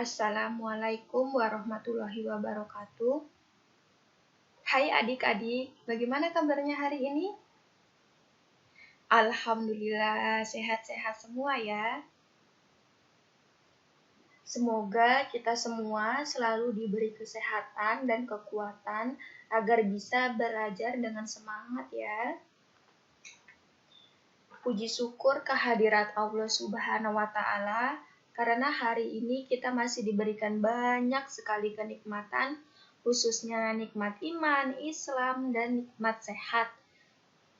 Assalamualaikum warahmatullahi wabarakatuh. Hai adik-adik, bagaimana kabarnya hari ini? Alhamdulillah sehat-sehat semua ya. Semoga kita semua selalu diberi kesehatan dan kekuatan agar bisa belajar dengan semangat ya. Puji syukur kehadirat Allah Subhanahu wa Ta'ala, karena hari ini kita masih diberikan banyak sekali kenikmatan, khususnya nikmat iman, Islam, dan nikmat sehat,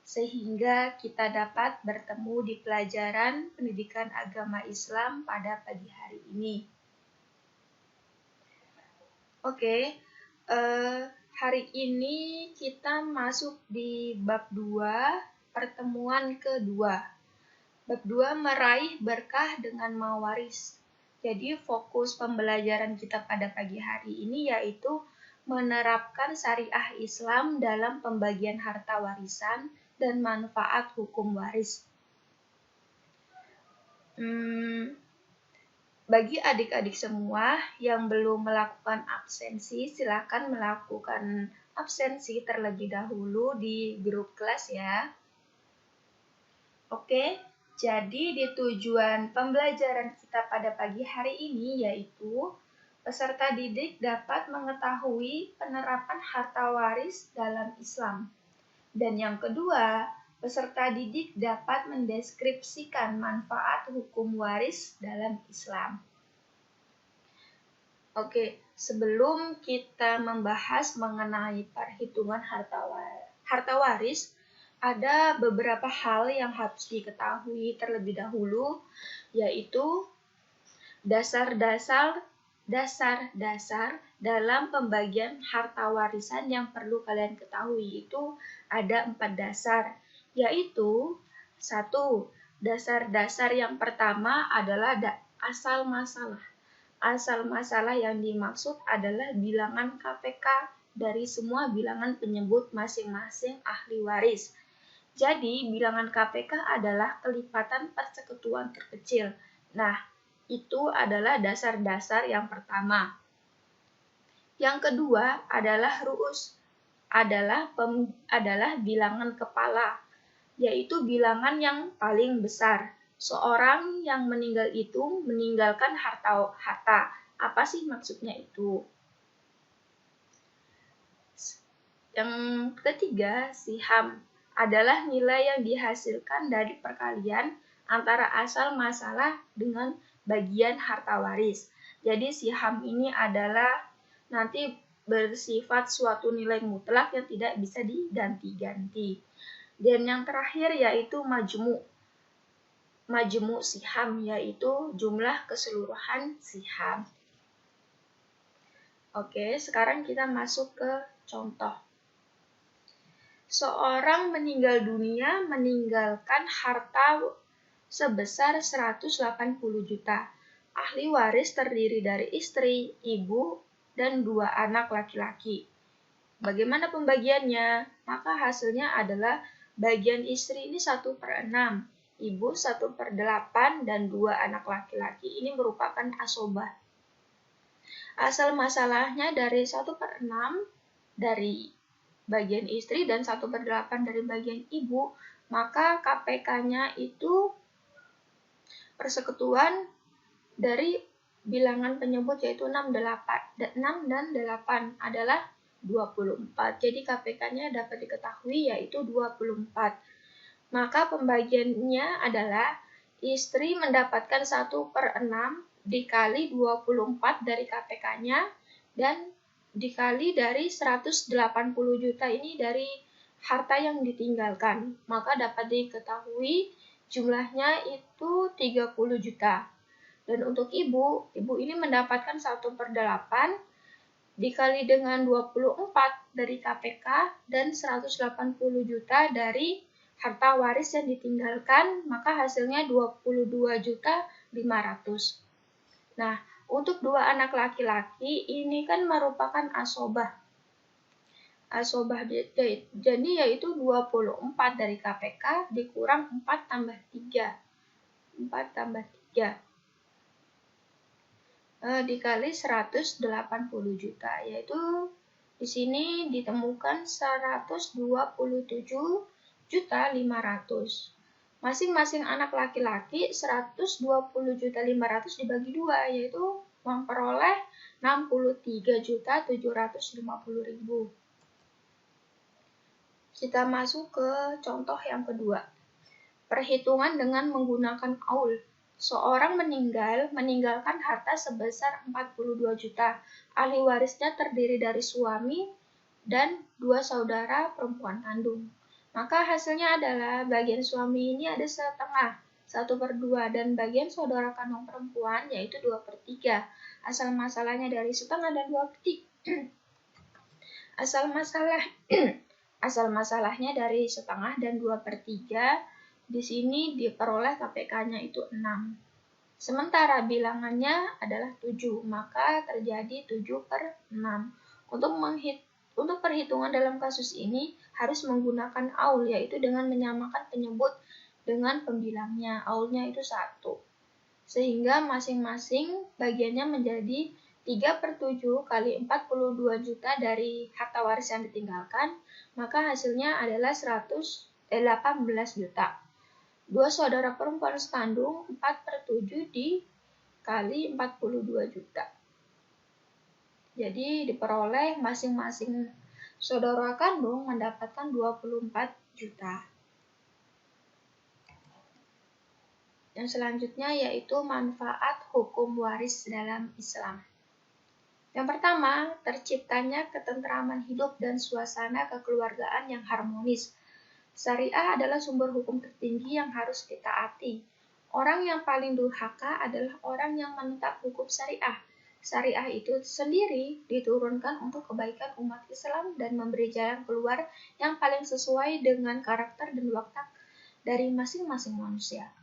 sehingga kita dapat bertemu di pelajaran pendidikan agama Islam pada pagi hari ini. Oke, hari ini kita masuk di bab 2, pertemuan kedua. Bab 2 meraih berkah dengan mewaris. Jadi fokus pembelajaran kita pada pagi hari ini yaitu menerapkan syariah Islam dalam pembagian harta warisan dan manfaat hukum waris. Bagi adik-adik semua yang belum melakukan absensi, silakan melakukan absensi terlebih dahulu di grup kelas ya. Oke. Jadi di tujuan pembelajaran kita pada pagi hari ini yaitu peserta didik dapat mengetahui penerapan harta waris dalam Islam. Dan yang kedua, peserta didik dapat mendeskripsikan manfaat hukum waris dalam Islam. Oke, sebelum kita membahas mengenai perhitungan harta waris, ada beberapa hal yang harus diketahui terlebih dahulu, yaitu dasar-dasar dalam pembagian harta warisan yang perlu kalian ketahui. Itu ada 4 dasar, yaitu 1. Dasar-dasar yang pertama adalah asal masalah. Asal masalah yang dimaksud adalah bilangan KPK dari semua bilangan penyebut masing-masing ahli waris. Jadi, bilangan KPK adalah kelipatan persekutuan terkecil. Nah, itu adalah dasar-dasar yang pertama. Yang kedua adalah ru'us, adalah bilangan kepala, yaitu bilangan yang paling besar. Seorang yang meninggal itu meninggalkan harta. Apa sih maksudnya itu? Yang ketiga, siham adalah nilai yang dihasilkan dari perkalian antara asal masalah dengan bagian harta waris. Jadi siham ini adalah nanti bersifat suatu nilai mutlak yang tidak bisa diganti-ganti. Dan yang terakhir yaitu majmu siham, yaitu jumlah keseluruhan siham. Oke, sekarang kita masuk ke contoh. Seorang meninggal dunia meninggalkan harta sebesar 180 juta. Ahli waris terdiri dari istri, ibu, dan 2 anak laki-laki. Bagaimana pembagiannya? Maka hasilnya adalah bagian istri ini 1/6, ibu 1/8, dan 2 anak laki-laki. Ini merupakan asobah. Asal masalahnya dari 1/6 dari bagian istri dan 1/8 dari bagian ibu, maka KPK-nya itu persekutuan dari bilangan penyebut yaitu 6 dan 8 adalah 24. Jadi KPK-nya dapat diketahui yaitu 24. Maka pembagiannya adalah istri mendapatkan 1/6 dikali 24 dari KPK-nya dan dikali dari 180 juta ini dari harta yang ditinggalkan. Maka dapat diketahui jumlahnya itu 30 juta. Dan untuk ibu ini mendapatkan 1/8 dikali dengan 24 dari KPK dan 180 juta dari harta waris yang ditinggalkan, maka hasilnya 22.500.000. Nah, untuk 2 anak laki-laki ini kan merupakan asobah. Jadi yaitu 24 dari KPK dikurang 4 tambah 3. dikali 180 juta, yaitu di sini ditemukan 127.500.000. Masing-masing anak laki-laki 120.500.000 dibagi 2, yaitu memperoleh 63.750.000. Kita masuk ke contoh yang kedua. Perhitungan dengan menggunakan aul. Seorang meninggalkan harta sebesar 42 juta. Ahli warisnya terdiri dari suami dan 2 saudara perempuan kandung. Maka hasilnya adalah bagian suami ini ada setengah, 1/2, dan bagian saudara kandung perempuan yaitu 2/3. Asal masalahnya dari setengah dan 2/3. Asal masalahnya dari setengah dan 2/3. Di sini diperoleh KPK-nya itu 6. Sementara bilangannya adalah 7, maka terjadi 7/6. Untuk perhitungan dalam kasus ini harus menggunakan aul, yaitu dengan menyamakan penyebut dengan pembilangnya. Aulnya itu 1. Sehingga masing-masing bagiannya menjadi 3/7 kali 42 juta dari harta waris yang ditinggalkan, maka hasilnya adalah 18 juta. 2 saudara perempuan sekandung 4/7 dikali 42 juta. Jadi diperoleh masing-masing saudara kandung mendapatkan 24 juta. Yang selanjutnya yaitu manfaat hukum waris dalam Islam. Yang pertama, terciptanya ketentraman hidup dan suasana kekeluargaan yang harmonis. Syariah adalah sumber hukum tertinggi yang harus ditaati. Orang yang paling durhaka adalah orang yang menentang hukum syariah. Syariah itu sendiri diturunkan untuk kebaikan umat Islam dan memberi jalan keluar yang paling sesuai dengan karakter dan watak dari masing-masing manusia.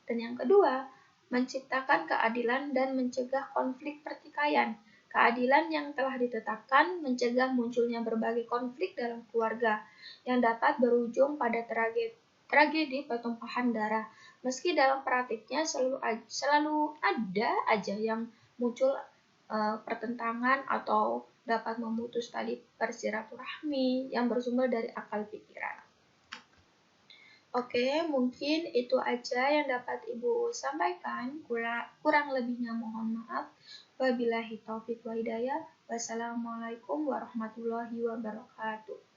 Dan yang kedua, menciptakan keadilan dan mencegah konflik pertikaian. Keadilan yang telah ditetapkan mencegah munculnya berbagai konflik dalam keluarga yang dapat berujung pada tragedi pertumpahan darah. Meski dalam praktiknya selalu ada aja yang muncul pertentangan atau dapat memutus tali bersilaturahmi yang bersumber dari akal pikiran. Oke, mungkin itu aja yang dapat Ibu sampaikan. Kurang lebihnya mohon maaf. Wabillahi taufiq wa hidayah. Wassalamualaikum warahmatullahi wabarakatuh.